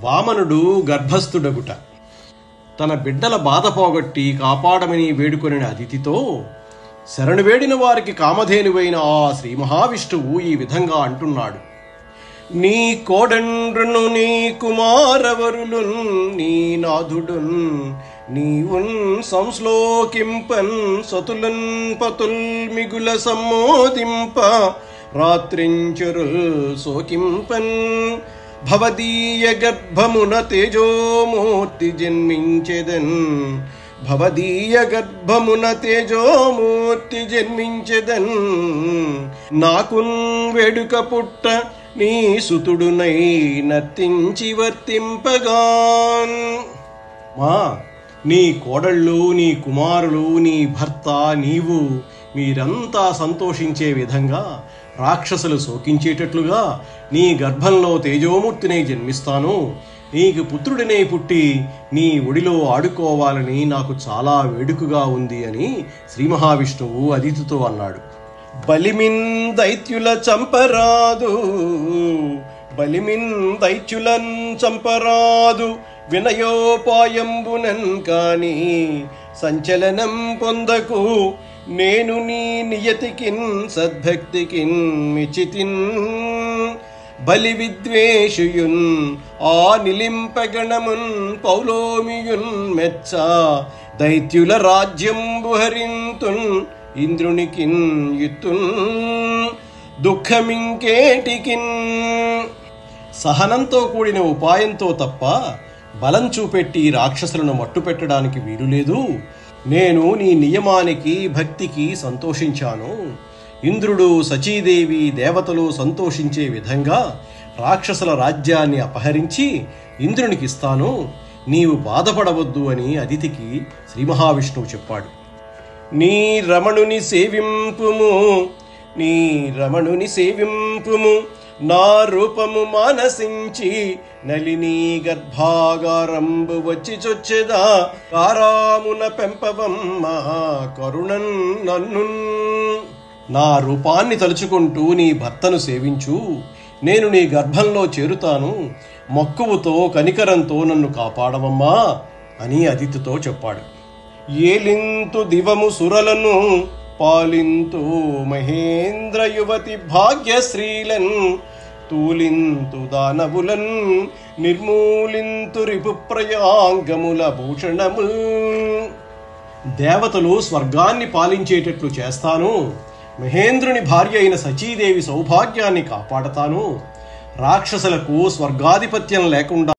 వామనుడు గర్భస్థుడగుట. తన బిడ్డల బాధ పోగొట్టి కాపాడమని వేడుకొనిన అదితితో శరణు వేడిన వారికి కామధేనువైన ఆ శ్రీ మహావిష్ణువు ఈ విధంగా అంటున్నాడు. నీ కోడండ్రును నీ కుమారవరులున్ నీ నాథుడున్ నీవున్ సంశ్లోకింపన్ సతులన్ పతుల్ మిగుల సమ్మోదింప రాత్రించురుల్ సోకింపన్ భవదీయ గర్భమున తేజోమూర్తి జన్మించెదన్ భవదీయ గర్భమున తేజోమూర్తి జన్మించెదన్ నాకున్ వేడుక పుట్ట నీ సుతుడునై నర్తించి వర్తింపగాన్. మా నీ కోడళ్ళు నీ కుమారులు నీ భర్త నీవు మీరంతా సంతోషించే విధంగా రాక్షసులు శోకించేటట్లుగా నీ గర్భంలో తేజోమూర్తినై జన్మిస్తాను. నీకు పుత్రుడినై పుట్టి నీ ఒడిలో ఆడుకోవాలని నాకు చాలా వేడుకగా ఉంది అని శ్రీ మహావిష్ణువు అదితితో అన్నాడు. బలిమిన్ దైత్యుల చంపరాదు బలిమిన్ దైత్యులన్ చంపరాదు వినయోపాయంబునన్ కాని సంచలనం పొందకు నేను నీ నియతికిన్ సద్భక్తికిన్ మిచితిన్ బలి విద్వేషుయున్ ఆ నిలింపగణమున్ పౌలోమియున్ మెచ్చ దైత్యుల రాజ్యంబు హరింతున్ ఇంద్రునికిన్ యుత్తున్ దుఃఖమింకేటికిన్. సహనంతో కూడిన ఉపాయంతో తప్ప బలం చూపెట్టి రాక్షసులను మట్టుపెట్టడానికి వీలులేదు. నేను నీ నియమానికి భక్తికి సంతోషించాను. ఇంద్రుడు సచీదేవి దేవతలు సంతోషించే విధంగా రాక్షసుల రాజ్యాన్ని అపహరించి ఇంద్రునికిస్తాను. నీవు బాధపడవద్దు అని అదితికి శ్రీ మహావిష్ణువు చెప్పాడు. నీ రమణుని సేవింపుము నీ రమణుని సేవింపుము నా రూపము మానసించి నలిని గర్భాగారంబు వచ్చి చొచ్చెదా కారామున పెంపవమ్మ కరుణన్ నన్ను. నా రూపాన్ని తలుచుకుంటూ నీ భర్తను సేవించు, నేను నీ గర్భంలో చేరుతాను. మక్కువతో కనికరంతో నన్ను కాపాడవమ్మా అని అదితితో చెప్పాడు. ఏలింతు దివము సురలను పాలింతు మహేంద్ర యువతి భాగ్యశ్రీలన్ తూలింతు దానవులన్ నిర్మూలింతు రిపు ప్రయాంగముల భూషణము. దేవతలు స్వర్గాన్ని పాలించేటట్లు చేస్తాను. మహేంద్రుని భార్య అయిన సచీదేవి సౌభాగ్యాన్ని కాపాడతాను. రాక్షసులకు స్వర్గాధిపత్యం లేకుండా